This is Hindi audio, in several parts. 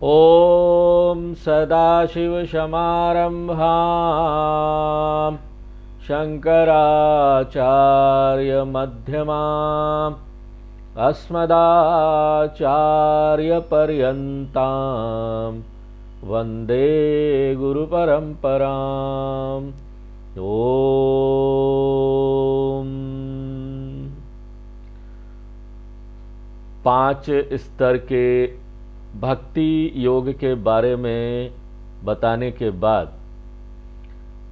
ॐ सदाशिवसमारम्भां शङ्कराचार्यमध्यमाम् अस्मदाचार्यपर्यन्तां वन्दे गुरुपरम्पराम्। ॐ 5 स्तर के भक्ति योग के बारे में बताने के बाद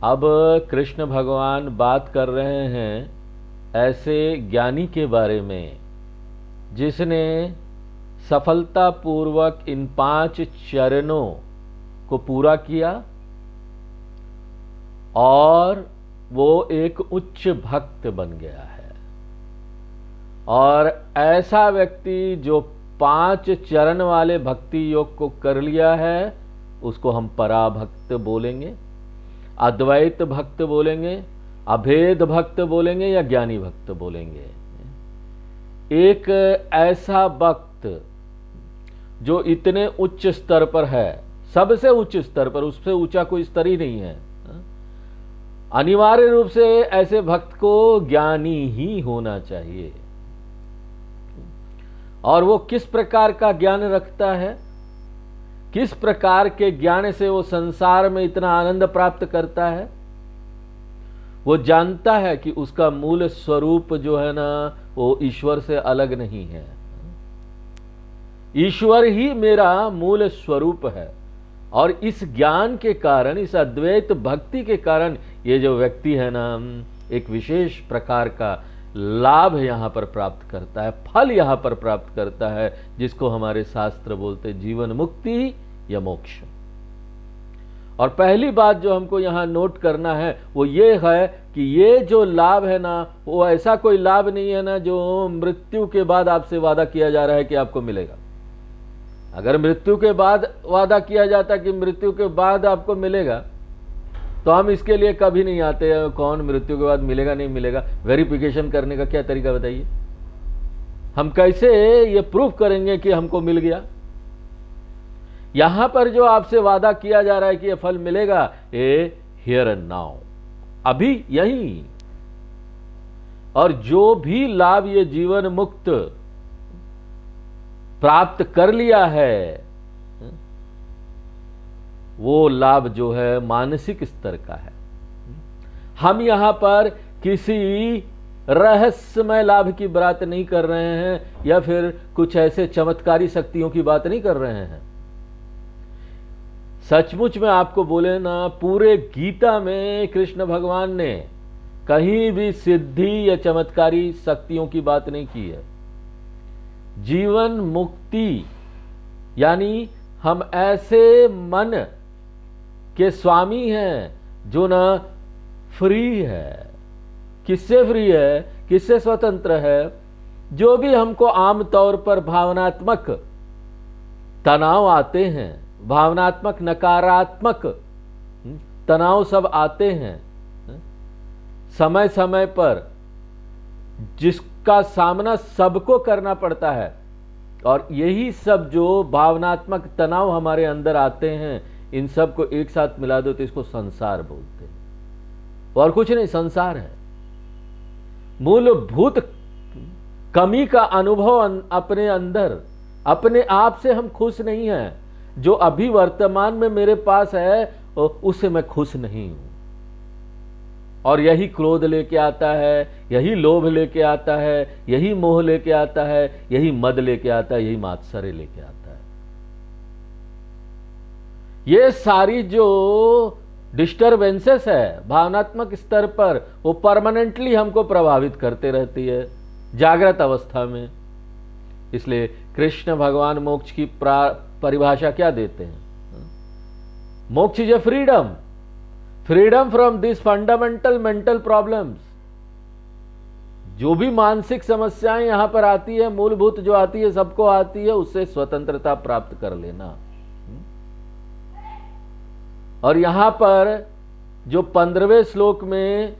अब कृष्ण भगवान बात कर रहे हैं ऐसे ज्ञानी के बारे में जिसने सफलतापूर्वक इन 5 चरणों को पूरा किया और वो एक उच्च भक्त बन गया है। और ऐसा व्यक्ति जो 5 चरण वाले भक्ति योग को कर लिया है उसको हम पराभक्त बोलेंगे, अद्वैत भक्त बोलेंगे, अभेद भक्त बोलेंगे या ज्ञानी भक्त बोलेंगे। एक ऐसा भक्त जो इतने उच्च स्तर पर है, सबसे उच्च स्तर पर, उससे ऊंचा कोई स्तर ही नहीं है। अनिवार्य रूप से ऐसे भक्त को ज्ञानी ही होना चाहिए। और वो किस प्रकार का ज्ञान रखता है, किस प्रकार के ज्ञान से वो संसार में इतना आनंद प्राप्त करता है। वो जानता है कि उसका मूल स्वरूप जो है ना वो ईश्वर से अलग नहीं है, ईश्वर ही मेरा मूल स्वरूप है। और इस ज्ञान के कारण, इस अद्वैत भक्ति के कारण ये जो व्यक्ति है ना एक विशेष प्रकार का लाभ यहां पर प्राप्त करता है, फल यहां पर प्राप्त करता है, जिसको हमारे शास्त्र बोलते जीवन मुक्ति या मोक्ष। और पहली बात जो हमको यहां नोट करना है वो ये है कि ये जो लाभ है ना वो ऐसा कोई लाभ नहीं है ना जो मृत्यु के बाद आपसे वादा किया जा रहा है कि आपको मिलेगा। अगर मृत्यु के बाद वादा किया जाता कि मृत्यु के बाद आपको मिलेगा तो हम इसके लिए कभी नहीं आते हैं। कौन मृत्यु के बाद मिलेगा नहीं मिलेगा, वेरिफिकेशन करने का क्या तरीका बताइए। हम कैसे ये प्रूफ करेंगे कि हमको मिल गया। यहां पर जो आपसे वादा किया जा रहा है कि ये फल मिलेगा, ये हियर एंड नाउ, अभी यही। और जो भी लाभ ये जीवन मुक्त प्राप्त कर लिया है वो लाभ जो है मानसिक स्तर का है। हम यहां पर किसी रहस्यमय लाभ की बात नहीं कर रहे हैं या फिर कुछ ऐसे चमत्कारी शक्तियों की बात नहीं कर रहे हैं। सचमुच में आपको बोले ना, पूरे गीता में कृष्ण भगवान ने कहीं भी सिद्धि या चमत्कारी शक्तियों की बात नहीं की है। जीवन मुक्ति यानी हम ऐसे मन के स्वामी हैं जो ना फ्री है। किससे फ्री है, किससे स्वतंत्र है। जो भी हमको आमतौर पर भावनात्मक तनाव आते हैं, भावनात्मक नकारात्मक तनाव सब आते हैं समय समय पर, जिसका सामना सबको करना पड़ता है। और यही सब जो भावनात्मक तनाव हमारे अंदर आते हैं, इन सब को एक साथ मिला दो तो इसको संसार बोलते हैं। और कुछ नहीं, संसार है। मूलभूत कमी का अनुभव अपने अंदर, अपने आप से हम खुश नहीं हैं। जो अभी वर्तमान में मेरे पास है उससे मैं खुश नहीं हूं। और यही क्रोध लेके आता है, यही लोभ लेके आता है, यही मोह लेके आता है, यही मद लेके आता है, यही मात्सर्य लेके आता है। ये सारी जो डिस्टर्बेंसेस है भावनात्मक स्तर पर, वो परमानेंटली हमको प्रभावित करते रहती है जागृत अवस्था में। इसलिए कृष्ण भगवान मोक्ष की परिभाषा क्या देते हैं? मोक्ष is a freedom, freedom from this fundamental mental problems. जो भी मानसिक समस्याएं यहां पर आती है, मूलभूत जो आती है, सबको आती है, उससे स्वतंत्रता प्राप्त कर लेना। और यहां पर जो 15वें श्लोक में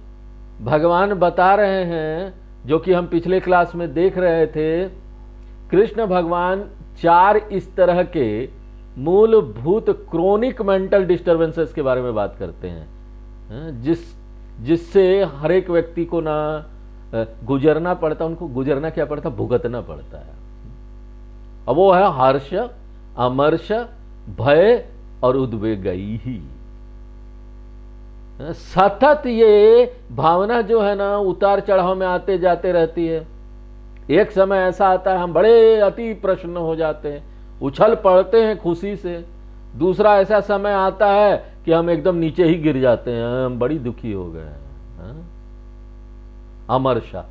भगवान बता रहे हैं, जो कि हम पिछले क्लास में देख रहे थे, कृष्ण भगवान 4 इस तरह के मूलभूत क्रोनिक मेंटल डिस्टर्बेंसेस के बारे में बात करते हैं, जिससे हर एक व्यक्ति को ना गुजरना पड़ता, उनको गुजरना क्या पड़ता, भुगतना पड़ता है। अब वो है हर्ष, अमर्ष, भय और उद्वेगई ही। सतत ये भावना जो है ना उतार चढ़ाव में आते जाते रहती है। एक समय ऐसा आता है हम बड़े अति प्रसन्न हो जाते हैं, उछल पड़ते हैं खुशी से। दूसरा ऐसा समय आता है कि हम एकदम नीचे ही गिर जाते हैं, हम बड़ी दुखी हो गए हैं। अमर्षा।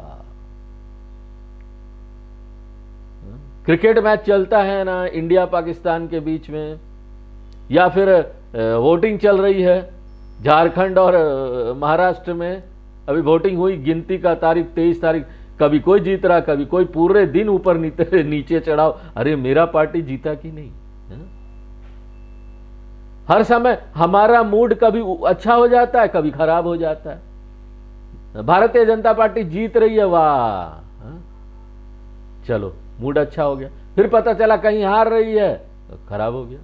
क्रिकेट मैच चलता है ना इंडिया पाकिस्तान के बीच में, या फिर वोटिंग चल रही है झारखंड और महाराष्ट्र में। अभी वोटिंग हुई, गिनती का तारीख 23 तारीख, कभी कोई जीत रहा, कभी कोई, पूरे दिन ऊपर नीचे चढ़ाव, अरे मेरा पार्टी जीता कि नहीं। हर समय हमारा मूड कभी अच्छा हो जाता है, कभी खराब हो जाता है। भारतीय जनता पार्टी जीत रही है, वाह, चलो मूड अच्छा हो गया। फिर पता चला कहीं हार रही है, तो खराब हो गया।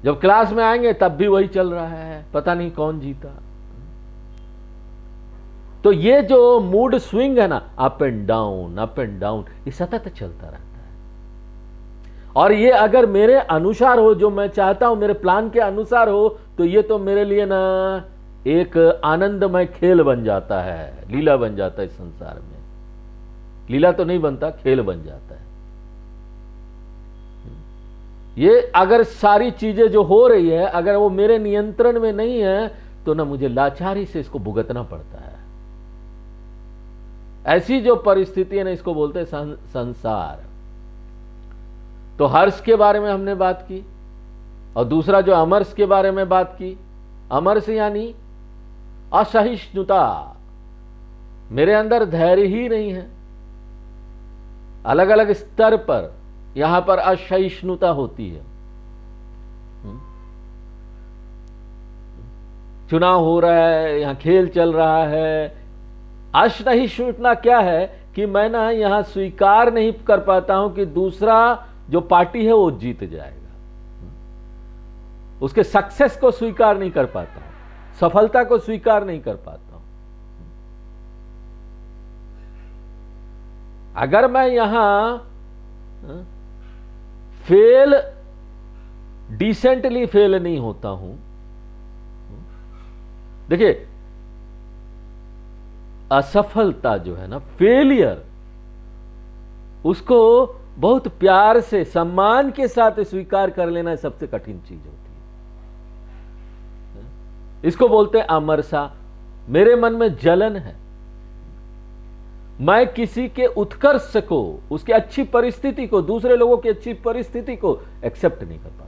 जब क्लास में आएंगे तब भी वही चल रहा है, पता नहीं कौन जीता। तो ये जो मूड स्विंग है ना, अप एंड डाउन, ये सतत चलता रहता है। और ये अगर मेरे अनुसार हो, जो मैं चाहता हूं मेरे प्लान के अनुसार हो, तो ये तो मेरे लिए ना एक आनंदमय खेल बन जाता है, लीला बन जाता है। इस संसार में लीला तो नहीं बनता, खेल बन जाता है। ये अगर सारी चीजें जो हो रही है अगर वो मेरे नियंत्रण में नहीं है, तो ना मुझे लाचारी से इसको भुगतना पड़ता है। ऐसी जो परिस्थिति है ना, इसको बोलते हैं संसार। तो हर्ष के बारे में हमने बात की, और दूसरा जो अमर्ष के बारे में बात की। अमर्ष यानी असहिष्णुता, मेरे अंदर धैर्य ही नहीं है। अलग अलग स्तर पर यहां पर असहिष्णुता होती है। चुनाव हो रहा है, यहां खेल चल रहा है। असहिष्णुता क्या है कि मैं ना यहां स्वीकार नहीं कर पाता हूं कि दूसरा जो पार्टी है वो जीत जाएगा। उसके सक्सेस को स्वीकार नहीं कर पाता हूं, सफलता को स्वीकार नहीं कर पाता हूं। अगर मैं यहां डिसेंटली फेल नहीं होता हूं, देखिए असफलता जो है ना, फेलियर, उसको बहुत प्यार से सम्मान के साथ स्वीकार कर लेना सबसे कठिन चीज होती है। इसको बोलते हैं अमरसा। मेरे मन में जलन है, मैं किसी के उत्कर्ष को, उसकी अच्छी परिस्थिति को, दूसरे लोगों की अच्छी परिस्थिति को एक्सेप्ट नहीं कर पाता।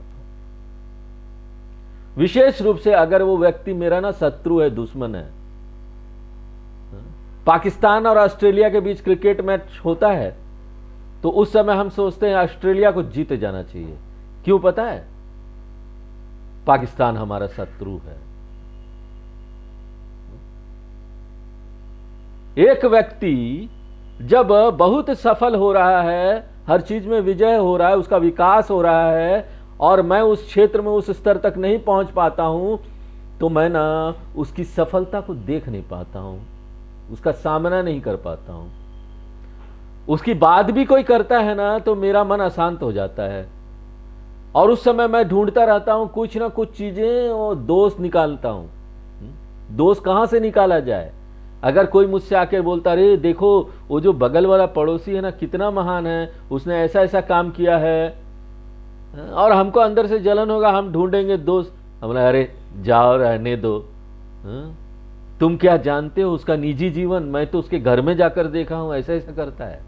विशेष रूप से अगर वो व्यक्ति मेरा ना शत्रु है, दुश्मन है। पाकिस्तान और ऑस्ट्रेलिया के बीच क्रिकेट मैच होता है, तो उस समय हम सोचते हैं ऑस्ट्रेलिया को जीत जाना चाहिए। क्यों पता है? पाकिस्तान हमारा शत्रु है। एक व्यक्ति जब बहुत सफल हो रहा है, हर चीज में विजय हो रहा है, उसका विकास हो रहा है, और मैं उस क्षेत्र में उस स्तर तक नहीं पहुंच पाता हूं, तो मैं ना उसकी सफलता को देख नहीं पाता हूं, उसका सामना नहीं कर पाता हूं। उसकी बात भी कोई करता है ना, तो मेरा मन अशांत हो जाता है, और उस समय मैं ढूंढता रहता हूं कुछ ना कुछ चीजें, और दोष निकालता हूं। दोष कहां से निकाला जाए? अगर कोई मुझसे आके बोलता, अरे देखो वो जो बगल वाला पड़ोसी है ना, कितना महान है, उसने ऐसा ऐसा काम किया है, और हमको अंदर से जलन होगा, हम ढूंढेंगे दोष। हम बोला, अरे जाओ, रहने दो, तुम क्या जानते हो उसका निजी जीवन, मैं तो उसके घर में जाकर देखा हूं, ऐसा ऐसा करता है।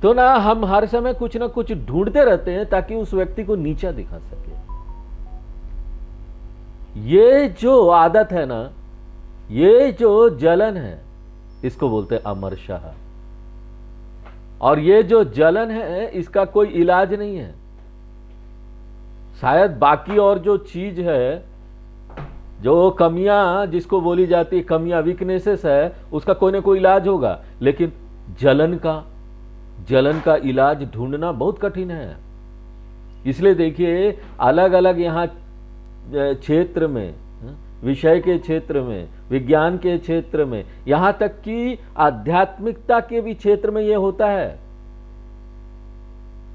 तो ना हम हर समय कुछ ना कुछ ढूंढते रहते हैं ताकि उस व्यक्ति को नीचा दिखा सके। ये जो आदत है ना, ये जो जलन है, इसको बोलते हैं अमर्षा। और ये जो जलन है, इसका कोई इलाज नहीं है। शायद बाकी और जो चीज है, जो कमियां जिसको बोली जाती है, कमियां, वीकनेसेस है, उसका कोई ना कोई इलाज होगा, लेकिन जलन का इलाज ढूंढना बहुत कठिन है। इसलिए देखिए अलग अलग यहाँ क्षेत्र में, विषय के क्षेत्र में, विज्ञान के क्षेत्र में, यहां तक कि आध्यात्मिकता के भी क्षेत्र में यह होता है।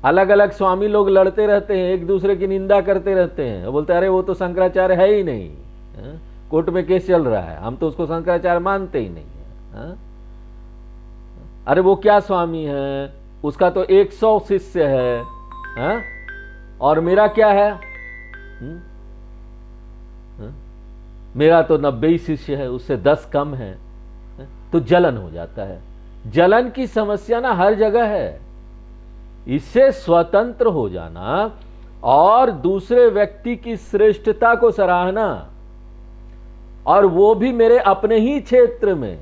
अलग अलग स्वामी लोग लड़ते रहते हैं, एक दूसरे की निंदा करते रहते हैं, बोलते हैं अरे वो तो शंकराचार्य है ही नहीं, कोर्ट में केस चल रहा है, हम तो उसको शंकराचार्य मानते ही नहीं है। अरे वो क्या स्वामी है, उसका तो 100 शिष्य है, और मेरा क्या है, मेरा तो 90 ही शिष्य है, उससे 10 कम है। तो जलन हो जाता है। जलन की समस्या ना हर जगह है। इससे स्वतंत्र हो जाना और दूसरे व्यक्ति की श्रेष्ठता को सराहना, और वो भी मेरे अपने ही क्षेत्र में।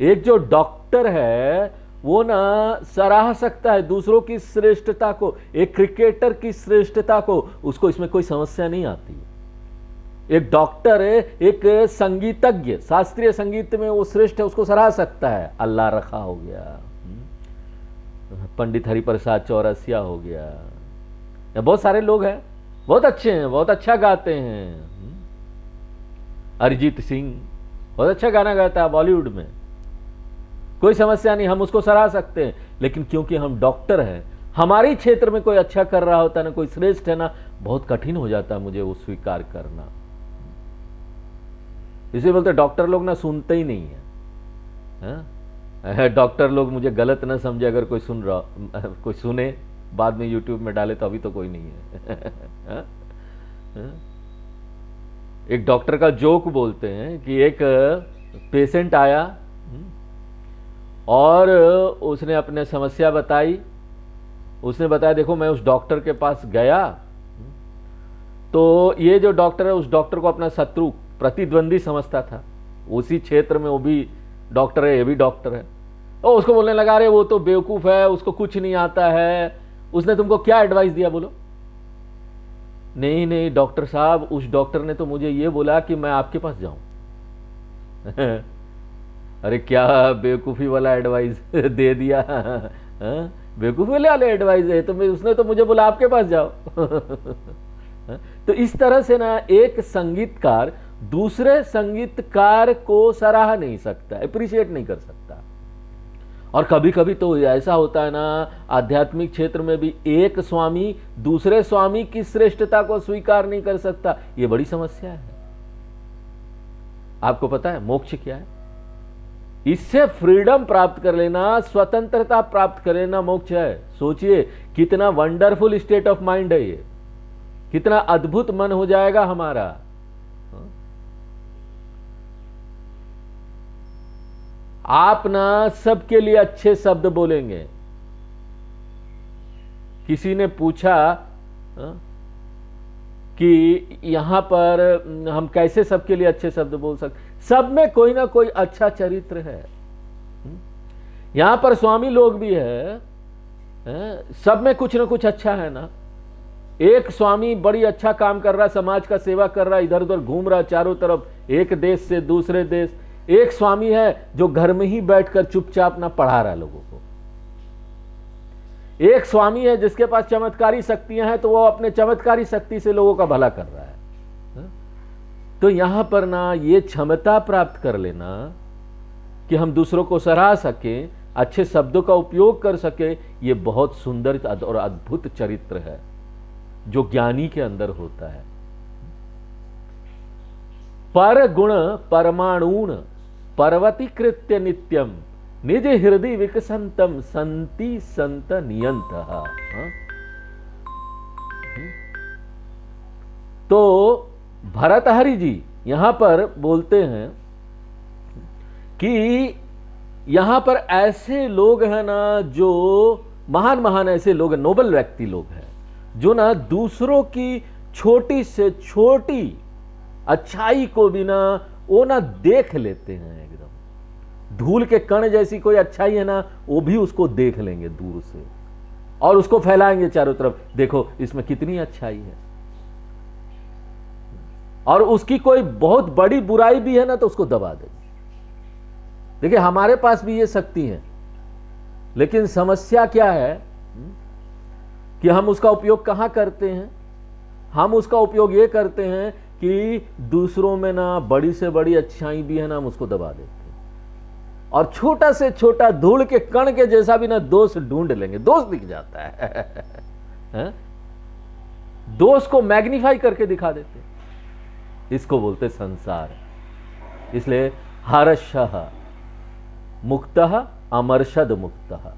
एक जो डॉक्टर है वो ना सराह सकता है दूसरों की श्रेष्ठता को, एक क्रिकेटर की श्रेष्ठता को, उसको इसमें कोई समस्या नहीं आती। एक डॉक्टर है, एक संगीतज्ञ, शास्त्रीय संगीत में वो श्रेष्ठ है, उसको सराह सकता है। अल्लाह रखा हो गया, पंडित हरिप्रसाद चौरसिया हो गया, या बहुत सारे लोग हैं बहुत अच्छे हैं, बहुत अच्छा गाते हैं। अरिजीत सिंह बहुत अच्छा गाना गाता है बॉलीवुड में, कोई समस्या नहीं, हम उसको सराह सकते हैं। लेकिन क्योंकि हम डॉक्टर हैं, हमारे क्षेत्र में कोई अच्छा कर रहा होता है ना, कोई श्रेष्ठ है ना, बहुत कठिन हो जाता है मुझे वो स्वीकार करना। इसे बोलते डॉक्टर लोग ना सुनते ही नहीं है। डॉक्टर लोग मुझे गलत ना समझे, अगर कोई सुन रहा, कोई सुने बाद में यूट्यूब में डाले, तो अभी तो कोई नहीं है। एक डॉक्टर का जोक बोलते हैं कि एक पेशेंट आया और उसने अपने समस्या बताई। उसने बताया देखो मैं उस डॉक्टर के पास गया, तो ये जो डॉक्टर है उस डॉक्टर को अपना शत्रु, प्रतिद्वंदी समझता था। उसी क्षेत्र में वो भी डॉक्टर है, ये भी डॉक्टर है। और उसको बोलने लगा अरे वो तो बेवकूफ़ है, उसको कुछ नहीं आता है, उसने तुमको क्या एडवाइस दिया बोलो। नहीं नहीं डॉक्टर साहब, उस डॉक्टर ने तो मुझे ये बोला कि मैं आपके पास जाऊं। अरे क्या बेवकूफ़ी वाला एडवाइस दे दिया, बेवकूफ़ी वाले एडवाइस है, तो उसने तो मुझे बोला आपके पास जाओ। तो इस तरह से ना एक संगीतकार दूसरे संगीतकार को सराह नहीं सकता, अप्रिशिएट नहीं कर सकता। और कभी कभी तो ऐसा होता है ना, आध्यात्मिक क्षेत्र में भी एक स्वामी दूसरे स्वामी की श्रेष्ठता को स्वीकार नहीं कर सकता। यह बड़ी समस्या है। आपको पता है मोक्ष क्या है? इससे फ्रीडम प्राप्त कर लेना, स्वतंत्रता प्राप्त कर लेना मोक्ष है। सोचिए कितना वंडरफुल स्टेट ऑफ माइंड है ये, कितना अद्भुत मन हो जाएगा हमारा। आप ना सबके लिए अच्छे शब्द बोलेंगे। किसी ने पूछा कि यहां पर हम कैसे सबके लिए अच्छे शब्द बोल सकते? सब में कोई ना कोई अच्छा चरित्र है। यहां पर स्वामी लोग भी है, सब में कुछ ना कुछ अच्छा है ना। एक स्वामी बड़ी अच्छा काम कर रहा, समाज का सेवा कर रहा, इधर उधर घूम रहा चारों तरफ, एक देश से दूसरे देश। एक स्वामी है जो घर में ही बैठकर चुपचाप ना पढ़ा रहा लोगों को। एक स्वामी है जिसके पास चमत्कारी शक्तियां हैं, तो वो अपने चमत्कारी शक्ति से लोगों का भला कर रहा है। तो यहां पर ना ये क्षमता प्राप्त कर लेना कि हम दूसरों को सराह सके, अच्छे शब्दों का उपयोग कर सके, ये बहुत सुंदर और अद्भुत चरित्र है जो ज्ञानी के अंदर होता है। पर गुण परमाणुन पर्वती कृत्य नित्यम निज हृदय विकसंतम संति संत नियंत। तो भरतहरि जी यहां पर बोलते हैं कि यहां पर ऐसे लोग हैं ना, जो महान महान ऐसे लोग, नोबल व्यक्ति लोग हैं, जो ना दूसरों की छोटी से छोटी अच्छाई को भी ना वो ना देख लेते हैं। एकदम धूल के कण जैसी कोई अच्छाई है ना, वो भी उसको देख लेंगे दूर से और उसको फैलाएंगे चारों तरफ, देखो इसमें कितनी अच्छाई है। और उसकी कोई बहुत बड़ी बुराई भी है ना, तो उसको दबा देंगे। देखिए हमारे पास भी ये शक्ति है, लेकिन समस्या क्या है कि हम उसका उपयोग कहां करते हैं। हम उसका उपयोग ये करते हैं कि दूसरों में ना बड़ी से बड़ी अच्छाई भी है ना, हम उसको दबा देते हैं, और छोटा से छोटा धूल के कण के जैसा भी ना दोष ढूंढ लेंगे, दोष दिख जाता है दोष को मैग्नीफाई करके दिखा देते हैं। इसको बोलते संसार। इसलिए हर्षः मुक्तः अमर्षद मुक्तः।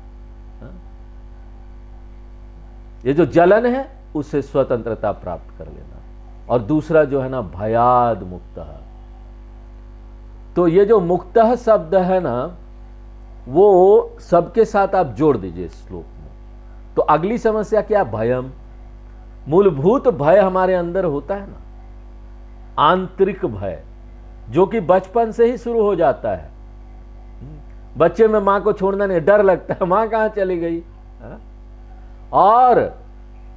ये जो जलन है उससे स्वतंत्रता प्राप्त कर लेना, और दूसरा जो है ना भयाद मुक्तः। तो ये जो मुक्तः शब्द है ना, वो सबके साथ आप जोड़ दीजिए इस श्लोक में। तो अगली समस्या क्या? भयम। मूलभूत भय हमारे अंदर होता है ना, आंतरिक भय, जो कि बचपन से ही शुरू हो जाता है। बच्चे में मां को छोड़ना नहीं, डर लगता है, मां कहां चली गई। और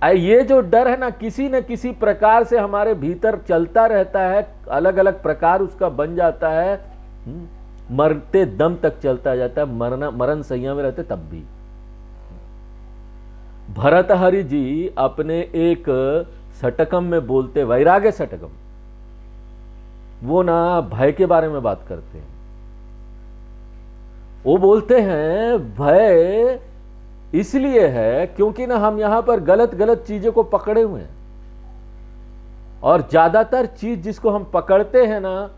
ये जो डर है ना, किसी न किसी प्रकार से हमारे भीतर चलता रहता है, अलग अलग प्रकार उसका बन जाता है, मरते दम तक चलता जाता है, मरण सैया में रहते तब भी। भर्तृहरि जी अपने एक षटकम में बोलते, वैराग्य षटकम, वो ना भय के बारे में बात करते हैं। वो बोलते हैं भय इसलिए है क्योंकि ना हम यहां पर गलत गलत चीजों को पकड़े हुए हैं, और ज्यादातर चीज जिसको हम पकड़ते हैं ना,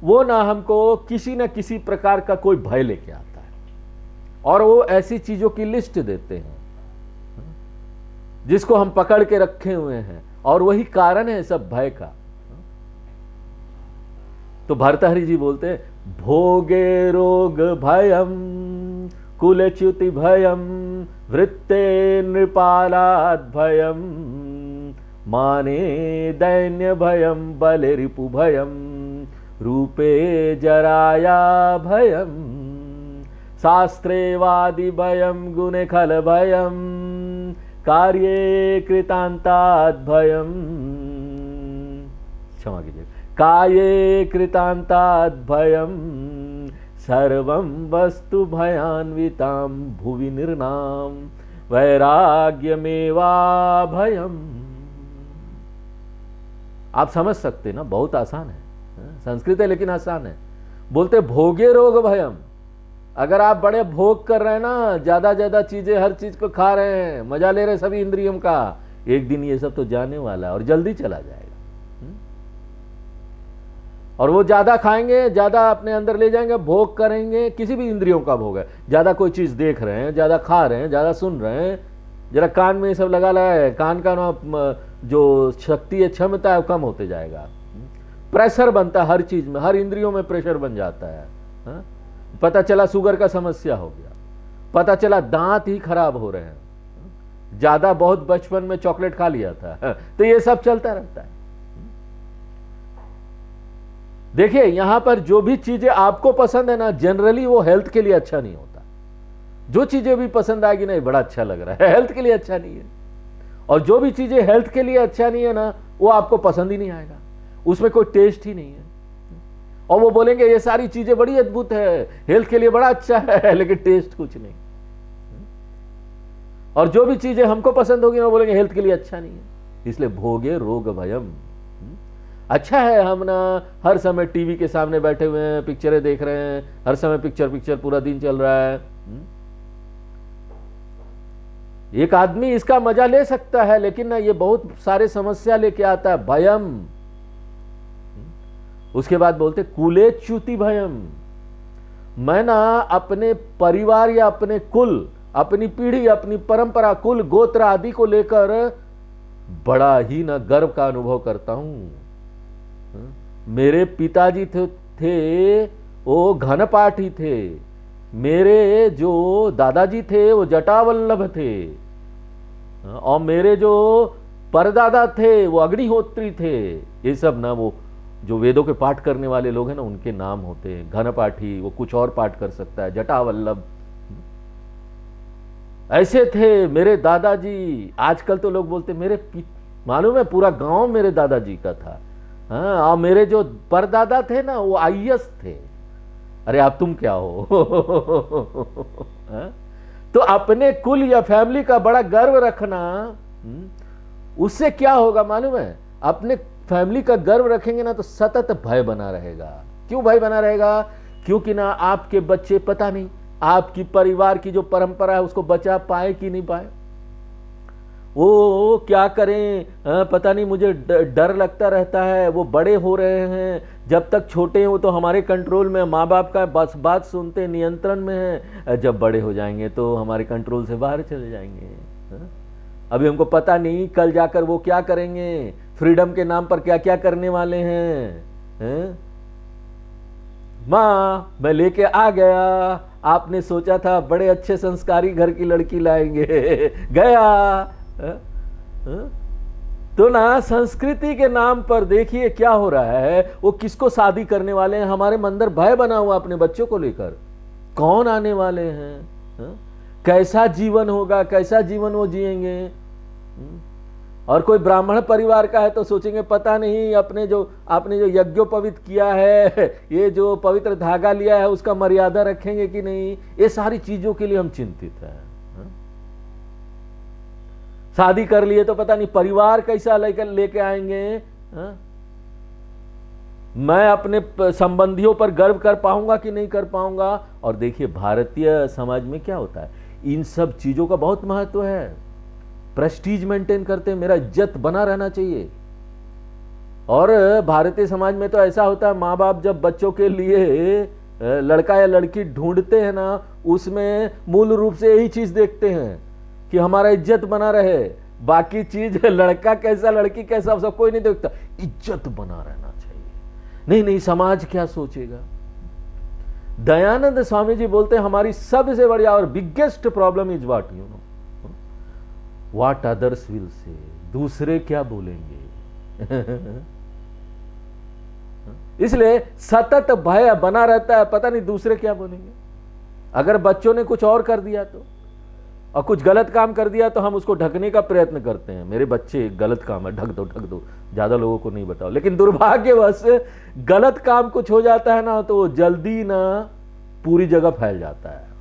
वो ना हमको किसी न किसी प्रकार का कोई भय लेके आता है, और वो ऐसी चीजों की लिस्ट देते हैं जिसको हम पकड़ के रखे हुए हैं, और वही कारण है सब भय का। तो भर्तृहरि जी बोलते हैं, भोगे रोग भयम कुलच्युति भयम वृत्ते नृपालाद भयम माने दैन्य भयम बले रिपु भयम रूपे जराया भयम शास्त्रे वादि भयम गुणे खल भयम कार्ये कृतांताद भयम, क्षमा कीजिए, काये कृतांताद भयम सर्वं वस्तु भयान्वितां भुवि निर्नाम वैराग्यमेवा भयम। आप समझ सकते ना, बहुत आसान है, संस्कृत है लेकिन आसान है। बोलते भोगे रोग भयम। अगर आप बड़े भोग कर रहे हैं ना, ज्यादा चीजें, हर चीज को खा रहे हैं, मजा ले रहे हैं सभी इंद्रियों का, एक दिन ये सब तो जाने वाला है और जल्दी चला जाएगा। और वो ज्यादा खाएंगे, ज्यादा अपने अंदर ले जाएंगे, भोग करेंगे, किसी भी इंद्रियों का भोग है, ज्यादा कोई चीज देख रहे हैं, ज्यादा खा रहे हैं, ज्यादा सुन रहे हैं, जरा कान में ये सब लगा है, कान का ना जो शक्ति है, क्षमता है, वो कम होते जाएगा। प्रेशर बनता है हर चीज में, हर इंद्रियों में प्रेशर बन जाता है। पता चला शुगर का समस्या हो गया, पता चला दांत ही खराब हो रहे हैं, ज्यादा बहुत बचपन में चॉकलेट खा लिया था, तो ये सब चलता रहता है। देखिए यहां पर जो भी चीजें आपको पसंद है ना, जनरली वो हेल्थ के लिए अच्छा नहीं होता। जो चीजें भी पसंद आएगी ना, बड़ा अच्छा लग रहा है, हेल्थ के लिए अच्छा नहीं है। और जो भी चीजें हेल्थ के लिए अच्छा नहीं है ना, वो आपको पसंद ही नहीं आएगा, उसमें कोई टेस्ट ही नहीं है। और वो बोलेंगे ये सारी चीजें बड़ी अद्भुत है, हेल्थ के लिए बड़ा अच्छा है, लेकिन टेस्ट कुछ नहीं। और जो भी चीजें हमको पसंद होगी, वो बोलेंगे हेल्थ के लिए अच्छा नहीं है। इसलिए भोगे रोग भयम। अच्छा है हम ना हर समय टीवी के सामने बैठे हुए हैं, पिक्चरें देख रहे हैं, हर समय पिक्चर पूरा दिन चल रहा है। एक आदमी इसका मजा ले सकता है, लेकिन ना ये बहुत सारे समस्या लेके आता है, भयम। उसके बाद बोलते कुलेच्युति भयम। मैं ना अपने परिवार या अपने कुल, अपनी पीढ़ी, अपनी परंपरा, कुल गोत्र आदि को लेकर बड़ा ही ना गर्व का अनुभव करता हूं। मेरे पिताजी थे वो घनपाठी थे, मेरे जो दादाजी थे वो जटावल्लभ थे, और मेरे जो परदादा थे वो अग्निहोत्री थे। ये सब ना वो जो वेदों के पाठ करने वाले लोग हैं ना, उनके नाम होते हैं। घनपाठी वो कुछ और पाठ कर सकता है, जटावल्लभ ऐसे थे मेरे दादाजी। आजकल तो लोग बोलते मेरे मालूम है पूरा गांव मेरे दादाजी का था। हाँ, और मेरे जो परदादा थे ना वो आईएएस थे, अरे आप तुम क्या हो? तो अपने कुल या फैमिली का बड़ा गर्व रखना, उससे क्या होगा मालूम है? अपने फैमिली का गर्व रखेंगे ना तो सतत भय बना रहेगा। क्यों भय बना रहेगा? क्योंकि ना आपके बच्चे पता नहीं आपकी परिवार की जो परंपरा है उसको बचा पाए कि नहीं पाए, वो क्या करें, पता नहीं, मुझे डर लगता रहता है। वो बड़े हो रहे हैं, जब तक छोटे हैं वो तो हमारे कंट्रोल में, माँ बाप का बस बात सुनते, नियंत्रण में है। जब बड़े हो जाएंगे तो हमारे कंट्रोल से बाहर चले जाएंगे। अभी हमको पता नहीं कल जाकर वो क्या करेंगे, फ्रीडम के नाम पर क्या क्या करने वाले हैं। माँ मैं लेके आ गया, आपने सोचा था बड़े अच्छे संस्कारी घर की लड़की लाएंगे, गया। तो ना संस्कृति के नाम पर देखिए क्या हो रहा है, वो किसको शादी करने वाले हैं। हमारे अंदर भय बना हुआ अपने बच्चों को लेकर, कौन आने वाले हैं, कैसा जीवन होगा, कैसा जीवन वो जिएंगे। और कोई ब्राह्मण परिवार का है तो सोचेंगे पता नहीं आपने जो यज्ञोपवीत किया है, ये जो पवित्र धागा लिया है उसका मर्यादा रखेंगे कि नहीं। ये सारी चीजों के लिए हम चिंतित हैं। शादी कर लिए तो पता नहीं परिवार कैसा लेके आएंगे। मैं अपने संबंधियों पर गर्व कर पाऊंगा कि नहीं कर पाऊंगा। और देखिए भारतीय समाज में क्या होता है, इन सब चीजों का बहुत महत्व है। प्रेस्टीज मेंटेन करते हैं, मेरा इज्जत बना रहना चाहिए। और भारतीय समाज में तो ऐसा होता है, माँ बाप जब बच्चों के लिए लड़का या लड़की ढूंढते हैं ना, उसमें मूल रूप से यही चीज देखते हैं कि हमारा इज्जत बना रहे। बाकी चीज लड़का कैसा लड़की कैसा सब कोई नहीं देखता, इज्जत बना रहना चाहिए। नहीं समाज क्या सोचेगा। दयानंद स्वामी जी बोलते हैं हमारी सबसे बड़ी और biggest problem is what you know, what others will say, दूसरे क्या बोलेंगे। इसलिए सतत भय बना रहता है, पता नहीं दूसरे क्या बोलेंगे। अगर बच्चों ने कुछ और कर दिया तो, और कुछ गलत काम कर दिया तो हम उसको ढकने का प्रयत्न करते हैं। मेरे बच्चे गलत काम है, ढक दो, ज्यादा लोगों को नहीं बताओ। लेकिन दुर्भाग्यवश गलत काम कुछ हो जाता है ना तो वो जल्दी ना पूरी जगह फैल जाता है।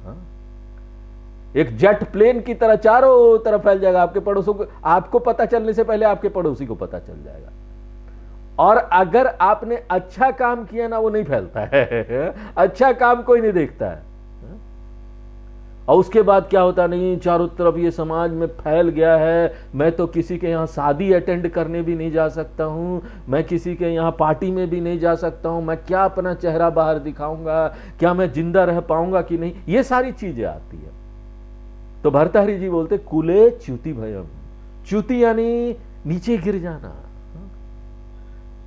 एक जेट प्लेन की तरह चारों तरफ फैल जाएगा। आपके पड़ोसों को, आपको पता चलने से पहले आपके पड़ोसी को पता चल जाएगा। और अगर आपने अच्छा काम किया ना, वो नहीं फैलता है। अच्छा काम कोई नहीं देखता है। और उसके बाद क्या होता, नहीं चारों तरफ ये समाज में फैल गया है, मैं तो किसी के यहाँ शादी अटेंड करने भी नहीं जा सकता हूं, मैं किसी के यहाँ पार्टी में भी नहीं जा सकता हूं, मैं क्या अपना चेहरा बाहर दिखाऊंगा, क्या मैं जिंदा रह पाऊंगा कि नहीं, ये सारी चीजें आती है। तो भर्तृहरि जी बोलते कुले च्युति भयम, च्युति यानी नीचे गिर जाना।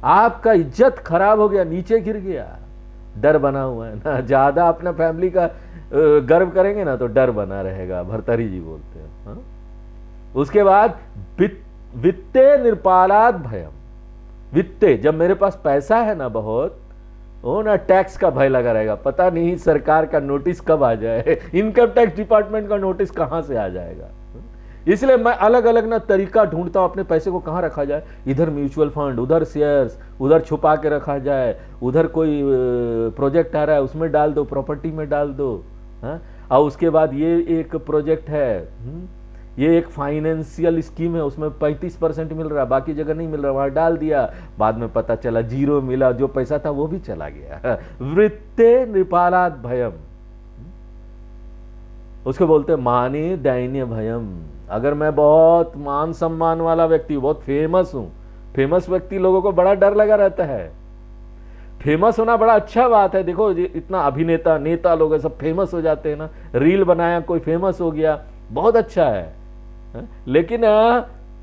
आपका इज्जत खराब हो गया, नीचे गिर गया, डर बना हुआ है ना। ज्यादा अपना फैमिली का गर्व करेंगे ना तो डर बना रहेगा, भर्तृहरि जी बोलते हैं। हाँ? उसके बाद वित्ते निर्पालाद भयम, वित्ते, जब मेरे पास पैसा है ना बहुत, वो ना टैक्स का भय लगा रहेगा, पता नहीं सरकार का नोटिस कब आ जाए, इनकम टैक्स डिपार्टमेंट का नोटिस कहां से आ जाएगा। इसलिए मैं अलग अलग ना तरीका ढूंढता हूं अपने पैसे को कहां रखा जाए। इधर म्यूचुअल फंड, उधर शेयर्स, उधर छुपा के रखा जाए, उधर कोई प्रोजेक्ट आ रहा है उसमें डाल दो, प्रॉपर्टी में डाल दो। हाँ? और उसके बाद ये एक प्रोजेक्ट है, ये एक फाइनेंशियल स्कीम है, उसमें 35% मिल रहा है, बाकी जगह नहीं मिल रहा, वहां डाल दिया, बाद में पता चला जीरो मिला, जो पैसा था वो भी चला गया। वृत्ते नृपालाद भयम, उसको बोलते हैं माने दैन्य भयम। अगर मैं बहुत मान सम्मान वाला व्यक्ति, बहुत फेमस हूं, फेमस व्यक्ति लोगों को बड़ा डर लगा रहता है। फेमस होना बड़ा अच्छा बात है। देखो इतना अभिनेता नेता लोग है, सब फेमस हो जाते हैं ना, रील बनाया कोई फेमस हो गया, बहुत अच्छा है। लेकिन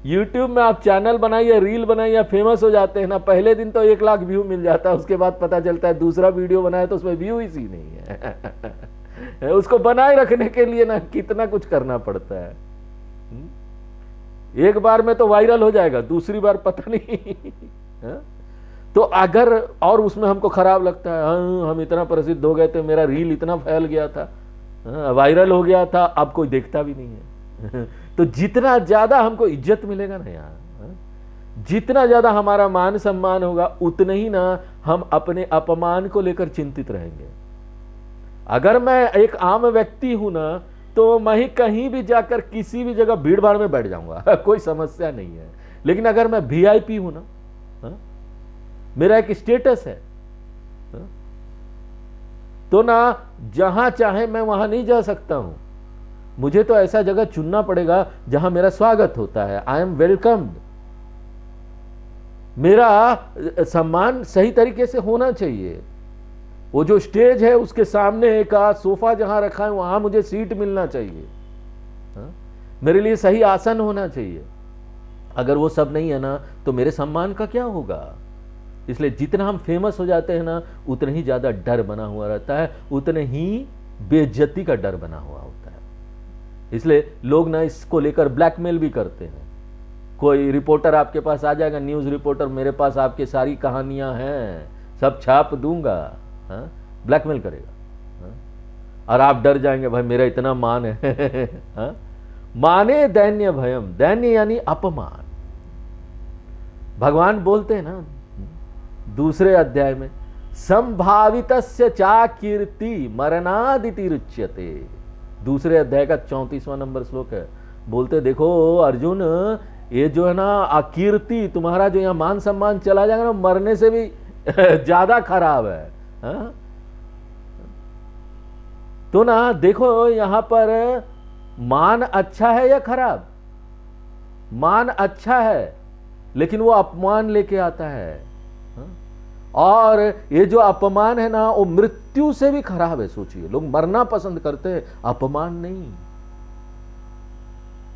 यूट्यूब में आप चैनल बनाइए, रील बनाइए, फेमस हो जाते हैं ना, पहले दिन तो 1 लाख व्यू मिल जाता है, उसके बाद पता चलता है दूसरा वीडियो बनाया तो उसमें व्यू ही नहीं है। उसको बनाए रखने के लिए ना कितना कुछ करना पड़ता है। एक बार में तो वायरल हो जाएगा, दूसरी बार पता नहीं। तो अगर और उसमें हमको खराब लगता है, हम इतना प्रसिद्ध हो गए थे, मेरा रील इतना फैल गया था, वायरल हो गया था, अब कोई देखता भी नहीं है। तो जितना ज्यादा हमको इज्जत मिलेगा ना यार, जितना ज्यादा हमारा मान सम्मान होगा, उतने ही ना हम अपने अपमान को लेकर चिंतित रहेंगे। अगर मैं एक आम व्यक्ति हूं ना, तो मैं ही कहीं भी जाकर किसी भी जगह भीड़ भाड़ में बैठ जाऊंगा, कोई समस्या नहीं है। लेकिन अगर मैं वीआईपी हूं ना, मेरा एक स्टेटस है, तो ना जहां चाहे मैं वहां नहीं जा सकता हूं। मुझे तो ऐसा जगह चुनना पड़ेगा जहां मेरा स्वागत होता है, आई एम वेलकम्ड। मेरा सम्मान सही तरीके से होना चाहिए। वो जो स्टेज है उसके सामने एक सोफा जहां रखा है वहां मुझे सीट मिलना चाहिए, मेरे लिए सही आसन होना चाहिए। अगर वो सब नहीं है ना, तो मेरे सम्मान का क्या होगा? इसलिए जितना हम फेमस हो जाते हैं ना, उतना ही ज्यादा डर बना हुआ रहता है, उतने ही बेइज्जती का डर बना हुआ होता है। इसलिए लोग ना इसको लेकर ब्लैकमेल भी करते हैं। कोई रिपोर्टर आपके पास आ जाएगा, न्यूज रिपोर्टर, मेरे पास आपकी सारी कहानियां हैं, सब छाप दूंगा, ब्लैकमेल करेगा, और आप डर जाएंगे, भाई मेरा इतना मान है। माने दैन्य भयम, दैन्य यानी अपमान। भगवान बोलते हैं ना दूसरे अध्याय में, संभावितस्य चा कीर्ति मरणादिति रुच्यते। दूसरे अध्याय का 34वां नंबर श्लोक है। बोलते देखो अर्जुन, ये जो है ना अकीर्ति, तुम्हारा जो यहां मान सम्मान चला जाएगा ना, मरने से भी ज्यादा खराब है। तो ना देखो यहां पर मान अच्छा है या खराब? मान अच्छा है, लेकिन वो अपमान लेके आता है। और ये जो अपमान है ना, वो मृत्यु से भी खराब है। सोचिए, लोग मरना पसंद करते हैं, अपमान नहीं।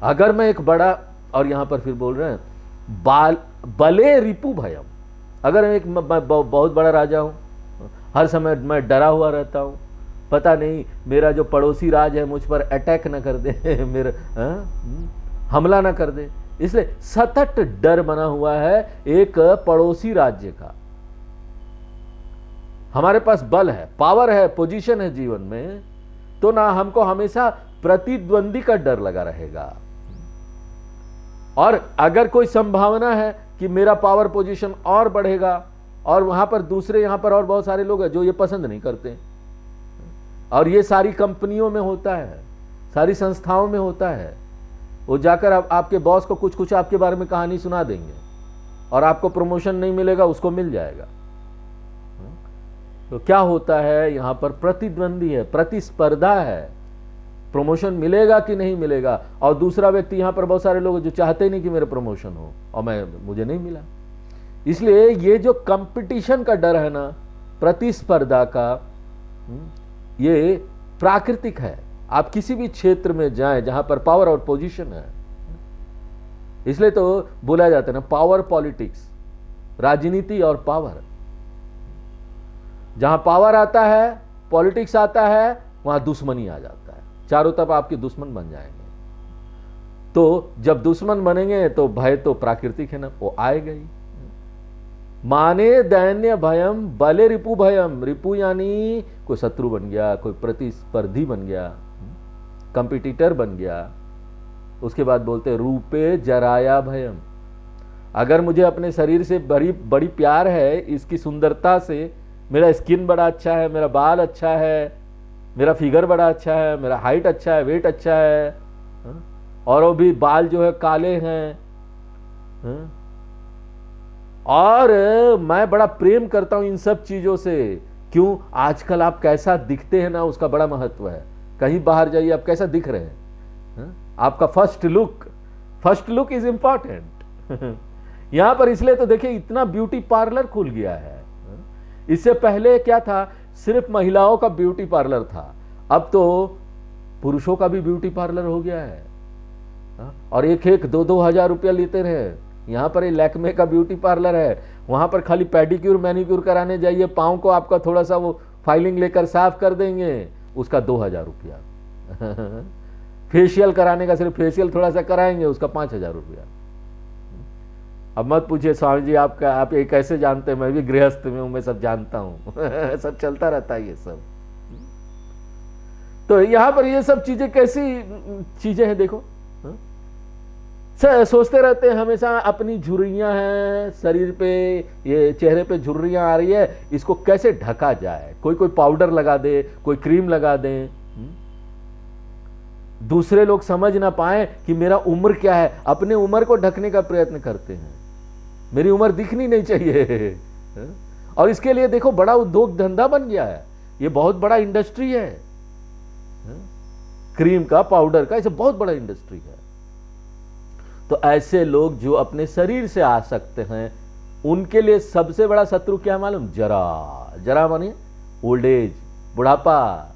अगर मैं एक बड़ा, और यहां पर फिर बोल रहे हैं बले रिपु भयम, अगर एक बहुत बड़ा राजा हूं, हर समय मैं डरा हुआ रहता हूं, पता नहीं मेरा जो पड़ोसी राज है मुझ पर अटैक ना कर दे, मेरा हमला ना कर दे, इसलिए सतत डर बना हुआ है एक पड़ोसी राज्य का। हमारे पास बल है, पावर है, पोजीशन है जीवन में, तो ना हमको हमेशा प्रतिद्वंदी का डर लगा रहेगा। और अगर कोई संभावना है कि मेरा पावर पोजीशन और बढ़ेगा, और वहां पर दूसरे, यहां पर और बहुत सारे लोग हैं जो ये पसंद नहीं करते, और ये सारी कंपनियों में होता है, सारी संस्थाओं में होता है। वो जाकर आपके बॉस को कुछ कुछ आपके बारे में कहानी सुना देंगे, और आपको प्रमोशन नहीं मिलेगा, उसको मिल जाएगा। तो क्या होता है, यहां पर प्रतिद्वंदी है, प्रतिस्पर्धा है, प्रमोशन मिलेगा कि नहीं मिलेगा। और दूसरा व्यक्ति, यहां पर बहुत सारे लोग जो चाहते नहीं कि मेरा प्रमोशन हो, और मुझे नहीं मिला। इसलिए ये जो कंपटीशन का डर है ना, प्रतिस्पर्धा का, ये प्राकृतिक है। आप किसी भी क्षेत्र में जाएं जहां पर पावर और पोजीशन है, इसलिए तो बोला जाता है ना पावर पॉलिटिक्स, राजनीति और पावर। जहां पावर आता है, पॉलिटिक्स आता है, वहां दुश्मनी आ जाता है, चारों तरफ आपके दुश्मन बन जाएंगे। तो जब दुश्मन बनेंगे तो भय तो प्राकृतिक है ना, वो आएगा ही। माने दैन्य भयम बले रिपु भयम, रिपु यानी कोई शत्रु बन गया, कोई प्रतिस्पर्धी बन गया, कंपटीटर बन गया। उसके बाद बोलते रूपे जराया भयम, अगर मुझे अपने शरीर से बड़ी प्यार है, इसकी सुंदरता से, मेरा स्किन बड़ा अच्छा है, मेरा बाल अच्छा है, मेरा फिगर बड़ा अच्छा है, मेरा हाइट अच्छा है, वेट अच्छा है, और वो भी बाल जो है काले हैं, और मैं बड़ा प्रेम करता हूं इन सब चीजों से। क्यों? आजकल आप कैसा दिखते हैं ना, उसका बड़ा महत्व है। कहीं बाहर जाइए, आप कैसा दिख रहे हैं, आपका फर्स्ट लुक इज इंपॉर्टेंट। यहां पर इसलिए तो देखिए इतना ब्यूटी पार्लर खुल गया है। इससे पहले क्या था, सिर्फ महिलाओं का ब्यूटी पार्लर था, अब तो पुरुषों का भी ब्यूटी पार्लर हो गया है। और एक 2-2 हजार रुपया लेते रहे। यहां पर लैक्मे का ब्यूटी पार्लर है, वहां पर खाली पेडिक्योर मैनिक्योर कराने जाइए, पाँव को आपका थोड़ा सा वो फाइलिंग लेकर साफ कर देंगे, उसका 2000 रुपया। फेशियल कराने का, सिर्फ फेशियल थोड़ा सा कराएंगे, उसका 5000 रुपया। अब मत पूछिए स्वामी जी आप ये कैसे जानते हैं, मैं भी गृहस्थ में हूं, मैं सब जानता हूं। सब चलता रहता है ये सब। तो यहां पर ये सब चीजें कैसी चीजें हैं देखो। सोचते रहते हैं हमेशा अपनी झुर्रियां हैं शरीर पे, ये चेहरे पे झुर्रियां आ रही है, इसको कैसे ढका जाए, कोई पाउडर लगा दे, कोई क्रीम लगा दे, दूसरे लोग समझ ना पाए कि मेरा उम्र क्या है, अपने उम्र को ढकने का प्रयत्न करते हैं, मेरी उम्र दिखनी नहीं चाहिए। और इसके लिए देखो बड़ा उद्योग धंधा बन गया है, ये बहुत बड़ा इंडस्ट्री है, क्रीम का, पाउडर का, इसे बहुत बड़ा इंडस्ट्री है। तो ऐसे लोग जो अपने शरीर से आ सकते हैं, उनके लिए सबसे बड़ा शत्रु क्या मालूम? जरा मानिए ओल्ड एज, बुढ़ापा।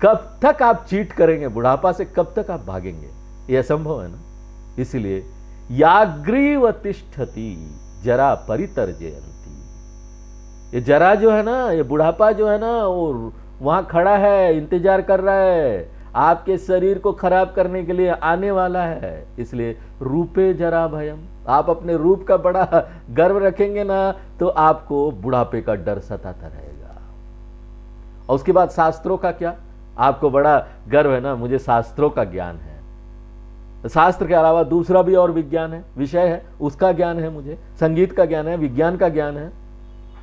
कब तक आप चीट करेंगे? बुढ़ापा से कब तक आप भागेंगे? यह असंभव है ना। इसलिए याग्रीव तिष्ठति जरा परितर्जयन्ति, ये जरा जो है ना, ये बुढ़ापा जो है ना, वो वहां खड़ा है, इंतजार कर रहा है, आपके शरीर को खराब करने के लिए आने वाला है। इसलिए रूपे जरा भयम, आप अपने रूप का बड़ा गर्व रखेंगे ना, तो आपको बुढ़ापे का डर सताता रहेगा। और उसके बाद शास्त्रों का क्या? आपको बड़ा गर्व है ना, मुझे शास्त्रों का ज्ञान है, शास्त्र के अलावा दूसरा भी और विज्ञान है, विषय है, उसका ज्ञान है, मुझे संगीत का ज्ञान है, विज्ञान का ज्ञान है,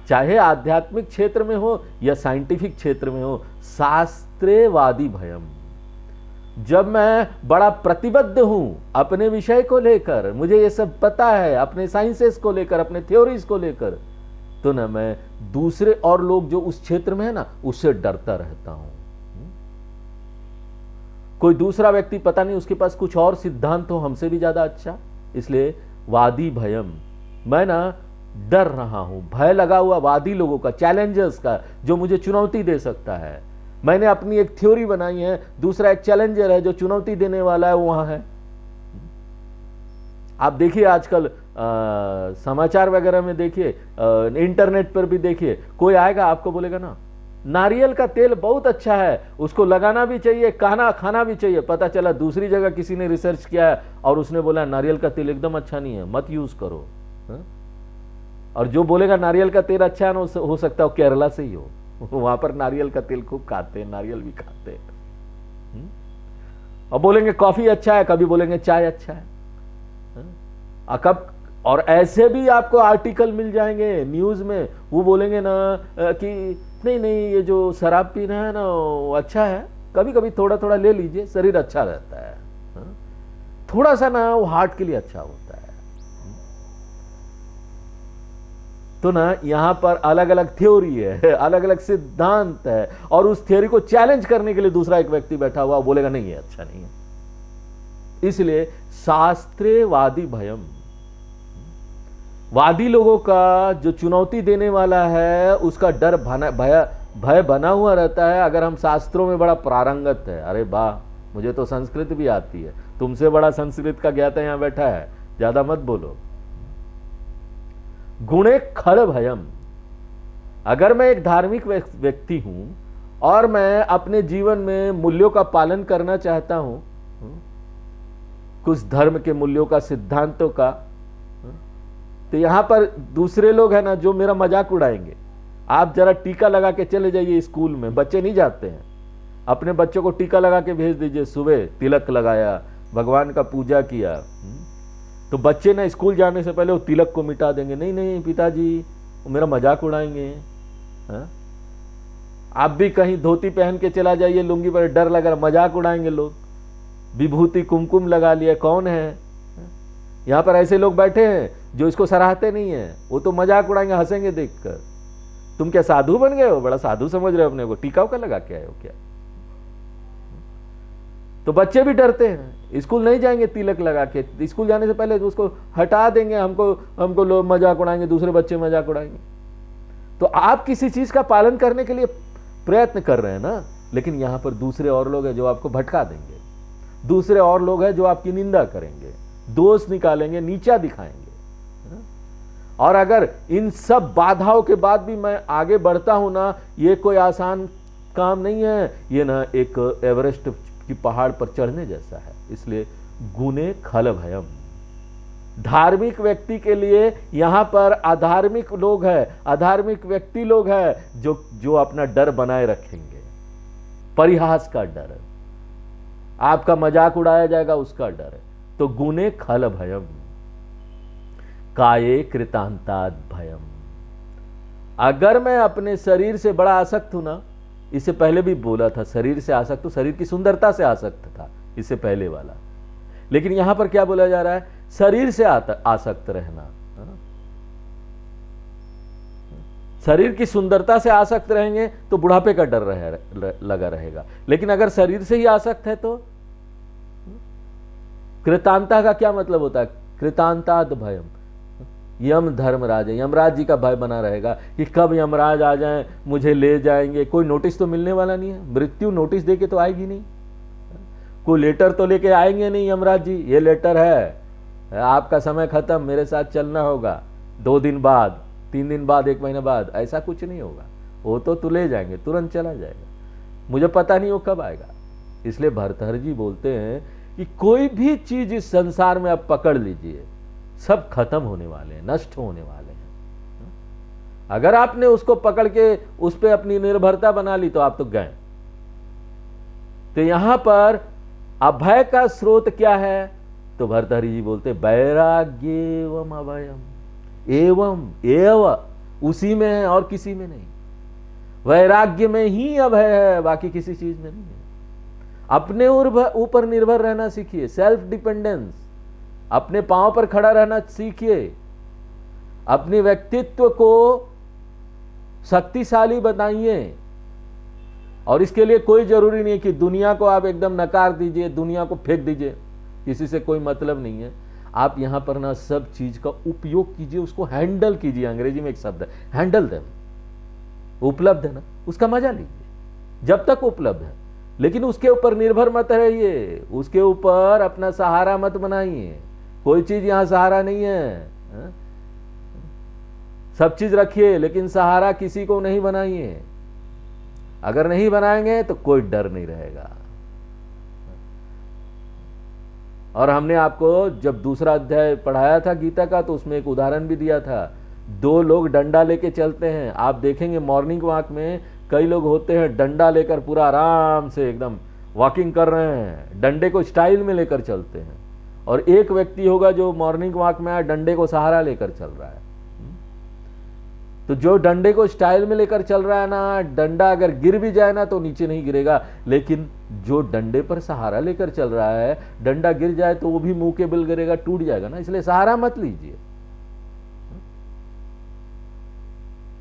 चाहे आध्यात्मिक क्षेत्र में हो या साइंटिफिक क्षेत्र में हो। शास्त्रे वादी भयम, जब मैं बड़ा प्रतिबद्ध हूं अपने विषय को लेकर, मुझे ये सब पता है, अपने साइंसेस को लेकर, अपने थ्योरीज को लेकर, तो ना मैं दूसरे और लोग जो उस क्षेत्र में है ना, उससे डरता रहता हूं। कोई दूसरा व्यक्ति पता नहीं उसके पास कुछ और सिद्धांत हो हमसे भी ज्यादा अच्छा, इसलिए वादी भयम, मैं ना डर रहा हूं, भय लगा हुआ वादी लोगों का, चैलेंजर्स का, जो मुझे चुनौती दे सकता है। मैंने अपनी एक थ्योरी बनाई है, दूसरा एक चैलेंजर है जो चुनौती देने वाला है, वहां है। आप देखिए आजकल समाचार वगैरह में देखिए, इंटरनेट पर भी देखिए, कोई आएगा आपको बोलेगा ना नारियल का तेल बहुत अच्छा है, उसको लगाना भी चाहिए, खाना भी चाहिए। पता चला दूसरी जगह किसी ने रिसर्च किया है और उसने बोला नारियल का तेल एकदम अच्छा नहीं है, मत यूज करो। और जो बोलेगा नारियल का तेल अच्छा है ना, हो सकता है केरला से ही हो, वहां पर नारियल का तेल खूब खाते हैं, नारियल भी खाते हैं। और बोलेंगे कॉफी अच्छा है, कभी बोलेंगे चाय अच्छा है। कब और ऐसे भी आपको आर्टिकल मिल जाएंगे न्यूज में, वो बोलेंगे ना कि नहीं ये जो शराब पीना है ना वो अच्छा है, कभी कभी थोड़ा थोड़ा ले लीजिए, शरीर अच्छा रहता है, थोड़ा सा ना वो हार्ट के लिए अच्छा होता है। तो ना यहां पर अलग अलग थ्योरी है, अलग अलग सिद्धांत है, और उस थ्योरी को चैलेंज करने के लिए दूसरा एक व्यक्ति बैठा हुआ बोलेगा नहीं ये अच्छा नहीं है। इसलिए शास्त्रे वादी भयम, वादी लोगों का जो चुनौती देने वाला है उसका डर भय बना हुआ रहता है। अगर हम शास्त्रों में बड़ा प्रारंगत है, अरे वाह मुझे तो संस्कृत भी आती है, तुमसे बड़ा संस्कृत का ज्ञाता यहां बैठा है, ज्यादा मत बोलो। गुणे खल भयम, अगर मैं एक धार्मिक व्यक्ति हूं और मैं अपने जीवन में मूल्यों का पालन करना चाहता हूं, कुछ धर्म के मूल्यों का, सिद्धांतों का, तो यहां पर दूसरे लोग हैं ना जो मेरा मजाक उड़ाएंगे। आप जरा टीका लगा के चले जाइए स्कूल में, बच्चे नहीं जाते हैं, अपने बच्चों को टीका लगा के भेज दीजिए, सुबह तिलक लगाया, भगवान का पूजा किया, तो बच्चे ना स्कूल जाने से पहले वो तिलक को मिटा देंगे, नहीं पिताजी वो मेरा मजाक उड़ाएंगे। आप भी कहीं धोती पहन के चला जाइए, लुंगी पर, डर लगा, मजाक उड़ाएंगे लोग। विभूति कुमकुम लगा लिया, कौन है? यहां पर ऐसे लोग बैठे हैं जो इसको सराहते नहीं है, वो तो मजाक उड़ाएंगे, हंसेंगे देखकर। तुम क्या साधु बन गए हो? बड़ा साधु समझ रहे हो अपने को, टीका का लगा के आए हो क्या? तो बच्चे भी डरते हैं, स्कूल नहीं जाएंगे तिलक लगा के, स्कूल जाने से पहले तो उसको हटा देंगे, हमको लोग मजाक उड़ाएंगे, दूसरे बच्चे मजाक उड़ाएंगे। तो आप किसी चीज का पालन करने के लिए प्रयत्न कर रहे हैं ना, लेकिन यहां पर दूसरे और लोग हैं जो आपको भटका देंगे, दूसरे और लोग हैं जो आपकी निंदा करेंगे, दोष निकालेंगे, नीचा दिखाएंगे। और अगर इन सब बाधाओं के बाद भी मैं आगे बढ़ता हूं ना, ये कोई आसान काम नहीं है, ये ना एक एवरेस्ट की पहाड़ पर चढ़ने जैसा है। इसलिए गुणे खल भयम, धार्मिक व्यक्ति के लिए यहां पर अधार्मिक लोग हैं, अधार्मिक व्यक्ति लोग हैं जो अपना डर बनाए रखेंगे, परिहास का डर, आपका मजाक उड़ाया जाएगा उसका डर है, तो गुणे खल भयम, काये कृतांताद भयम। अगर मैं अपने शरीर से बड़ा आसक्त हूं ना, इससे पहले भी बोला था शरीर से आसक्त, तो शरीर की सुंदरता से आसक्त था इससे पहले वाला, लेकिन यहां पर क्या बोला जा रहा है, शरीर से आसक्त रहना। शरीर की सुंदरता से आसक्त रहेंगे तो बुढ़ापे का डर लगा रहेगा, लेकिन अगर शरीर से ही आसक्त है तो कृतांता का क्या मतलब होता है, कृतांताद भयम, यम धर्मराज, यमराज जी का भय बना रहेगा कि कब यमराज आ जाएं, मुझे ले जाएंगे। कोई नोटिस तो मिलने वाला नहीं है, मृत्यु नोटिस देके तो आएगी नहीं, कोई लेटर तो लेके आएंगे नहीं यमराज जी, ये लेटर है, आपका समय खत्म, मेरे साथ चलना होगा, 2 दिन बाद, 3 दिन बाद, 1 महीने बाद, ऐसा कुछ नहीं होगा। वो तो ले जाएंगे, तुरंत चला जाएगा, मुझे पता नहीं वो कब आएगा। इसलिए भर्तृहरि जी बोलते हैं कि कोई भी चीज इस संसार में आप पकड़ लीजिए, सब खत्म होने वाले हैं, नष्ट होने वाले हैं। अगर आपने उसको पकड़ के उस पर अपनी निर्भरता बना ली तो आप तो गए। तो यहां पर अभय का स्रोत क्या है, तो भर्तृहरि जी बोलते वैराग्य एवं अभयम, एवं एव, उसी में है और किसी में नहीं। वैराग्य में ही अभय है, बाकी किसी चीज में नहीं है। अपने ऊपर निर्भर रहना सीखिए, सेल्फ डिपेंडेंस, अपने पांव पर खड़ा रहना सीखिए, अपने व्यक्तित्व को शक्तिशाली बनाइए। और इसके लिए कोई जरूरी नहीं है कि दुनिया को आप एकदम नकार दीजिए, दुनिया को फेंक दीजिए, किसी से कोई मतलब नहीं है। आप यहां पर ना सब चीज का उपयोग कीजिए, उसको हैंडल कीजिए। अंग्रेजी में एक शब्द है हैंडल देम, उपलब्ध है ना, उसका मजा लीजिए जब तक उपलब्ध है, लेकिन उसके ऊपर निर्भर मत रहिए, उसके ऊपर अपना सहारा मत बनाइए। कोई चीज यहां सहारा नहीं है, सब चीज रखिए लेकिन सहारा किसी को नहीं बनाइए। अगर नहीं बनाएंगे तो कोई डर नहीं रहेगा। और हमने आपको जब दूसरा अध्याय पढ़ाया था गीता का, तो उसमें एक उदाहरण भी दिया था। 2 लोग डंडा लेके चलते हैं, आप देखेंगे मॉर्निंग वॉक में कई लोग होते हैं डंडा लेकर पूरा आराम से एकदम वॉकिंग कर रहे हैं, डंडे को स्टाइल में लेकर चलते हैं। और एक व्यक्ति होगा जो मॉर्निंग वॉक में डंडे को सहारा लेकर चल रहा है। तो जो डंडे को स्टाइल में लेकर चल रहा है ना, डंडा अगर गिर भी जाए ना तो नीचे नहीं गिरेगा, लेकिन जो डंडे पर सहारा लेकर चल रहा है, डंडा गिर जाए तो वो भी मुंह के बल गिरेगा, टूट जाएगा ना। इसलिए सहारा मत लीजिए।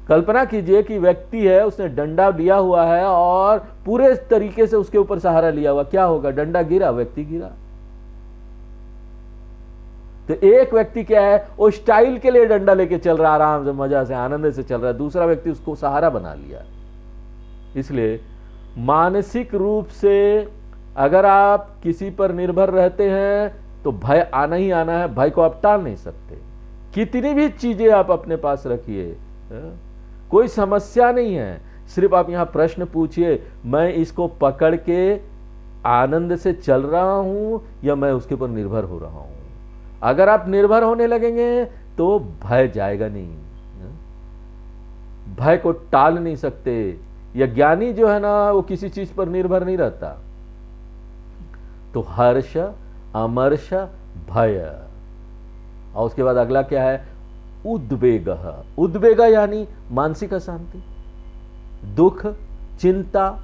कल्पना कीजिए कि व्यक्ति है, उसने डंडा लिया हुआ है और पूरे तरीके से उसके ऊपर सहारा लिया हुआ, क्या होगा, डंडा गिरा, व्यक्ति गिरा। तो एक व्यक्ति क्या है, वो स्टाइल के लिए डंडा लेके चल रहा, आराम से मजा से आनंद से चल रहा है, दूसरा व्यक्ति उसको सहारा बना लिया। इसलिए मानसिक रूप से अगर आप किसी पर निर्भर रहते हैं तो भय आना ही आना है, भय को आप टाल नहीं सकते। कितनी भी चीजें आप अपने पास रखिए, कोई समस्या नहीं है, सिर्फ आप यहां प्रश्न पूछिए, मैं इसको पकड़ के आनंद से चल रहा हूं या मैं उसके ऊपर निर्भर हो रहा हूं। अगर आप निर्भर होने लगेंगे तो भय जाएगा नहीं, भय को टाल नहीं सकते। या ज्ञानी जो है ना, वो किसी चीज पर निर्भर नहीं रहता। तो हर्ष, अमर्ष, भय, और उसके बाद अगला क्या है, उद्वेग। उद्वेग यानी मानसिक अशांति, दुख, चिंता,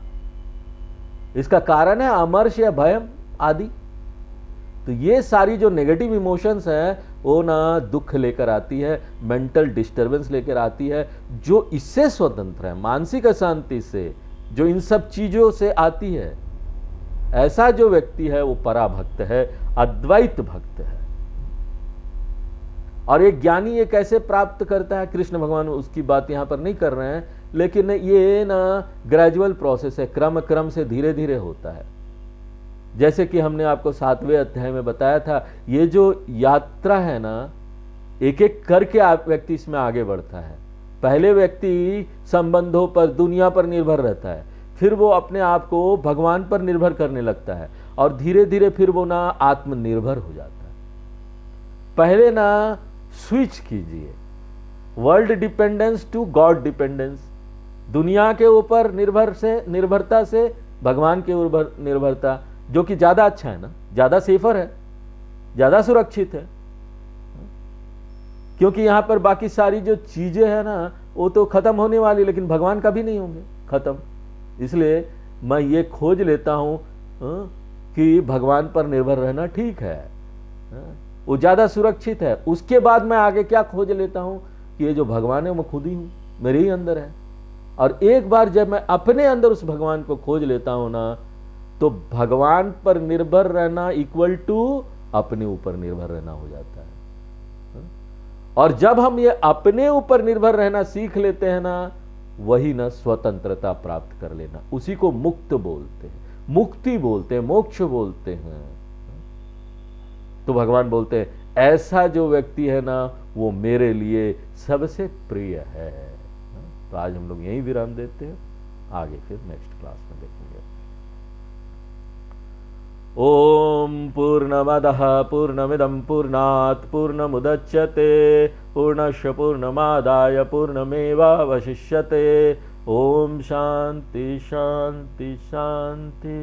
इसका कारण है अमर्ष या भयम आदि। तो ये सारी जो नेगेटिव इमोशंस हैं वो ना दुख लेकर आती है, मेंटल डिस्टर्बेंस लेकर आती है, जो इससे स्वतंत्र है, मानसिक अशांति से, जो इन सब चीजों से आती है। ऐसा जो व्यक्ति है वो पराभक्त है, अद्वैत भक्त है। और ये ज्ञानी ये कैसे प्राप्त करता है, कृष्ण भगवान उसकी बात यहां पर नहीं कर रहे हैं, लेकिन ये ना ग्रेजुअल प्रोसेस है, क्रम क्रम से धीरे धीरे होता है। जैसे कि हमने आपको 7वें अध्याय में बताया था, ये जो यात्रा है ना, एक एक करके आप व्यक्ति इसमें आगे बढ़ता है। पहले व्यक्ति संबंधों पर, दुनिया पर निर्भर रहता है, फिर वो अपने आप को भगवान पर निर्भर करने लगता है, और धीरे धीरे फिर वो ना आत्मनिर्भर हो जाता है। पहले ना स्विच कीजिए, world dependence to God dependence, दुनिया के ऊपर निर्भरता से भगवान के ऊपर निर्भरता, जो कि ज्यादा अच्छा है ना, ज्यादा सेफर है। ज्यादा सुरक्षित है, क्योंकि यहां पर बाकी सारी जो चीजें हैं ना वो तो खत्म होने वाली, लेकिन भगवान कभी नहीं होंगे खत्म। इसलिए मैं ये खोज लेता हूं कि भगवान पर निर्भर रहना ठीक है, वो ज्यादा सुरक्षित है। उसके बाद मैं आगे क्या खोज लेता हूं कि ये जो भगवान है वो खुद ही हूं, मेरे ही अंदर है। और एक बार जब मैं अपने अंदर उस भगवान को खोज लेता हूं ना, तो भगवान पर निर्भर रहना इक्वल टू अपने ऊपर निर्भर रहना हो जाता है। और जब हम ये अपने ऊपर निर्भर रहना सीख लेते हैं ना, वही ना स्वतंत्रता प्राप्त कर लेना, उसी को मुक्त बोलते हैं, मुक्ति बोलते हैं, मोक्ष बोलते हैं। तो भगवान बोलते हैं ऐसा जो व्यक्ति है ना वो मेरे लिए सबसे प्रिय है। तो आज हम लोग यहीं विराम देते हैं, आगे फिर नेक्स्ट क्लास में देखेंगे। ओम पूर्णमदः पूर्णमिदं पूर्णात् पूर्णमुदच्यते पूर्णस्य पूर्णमादाय पूर्णमेवावशिष्यते। ओम शांति शांति शांति।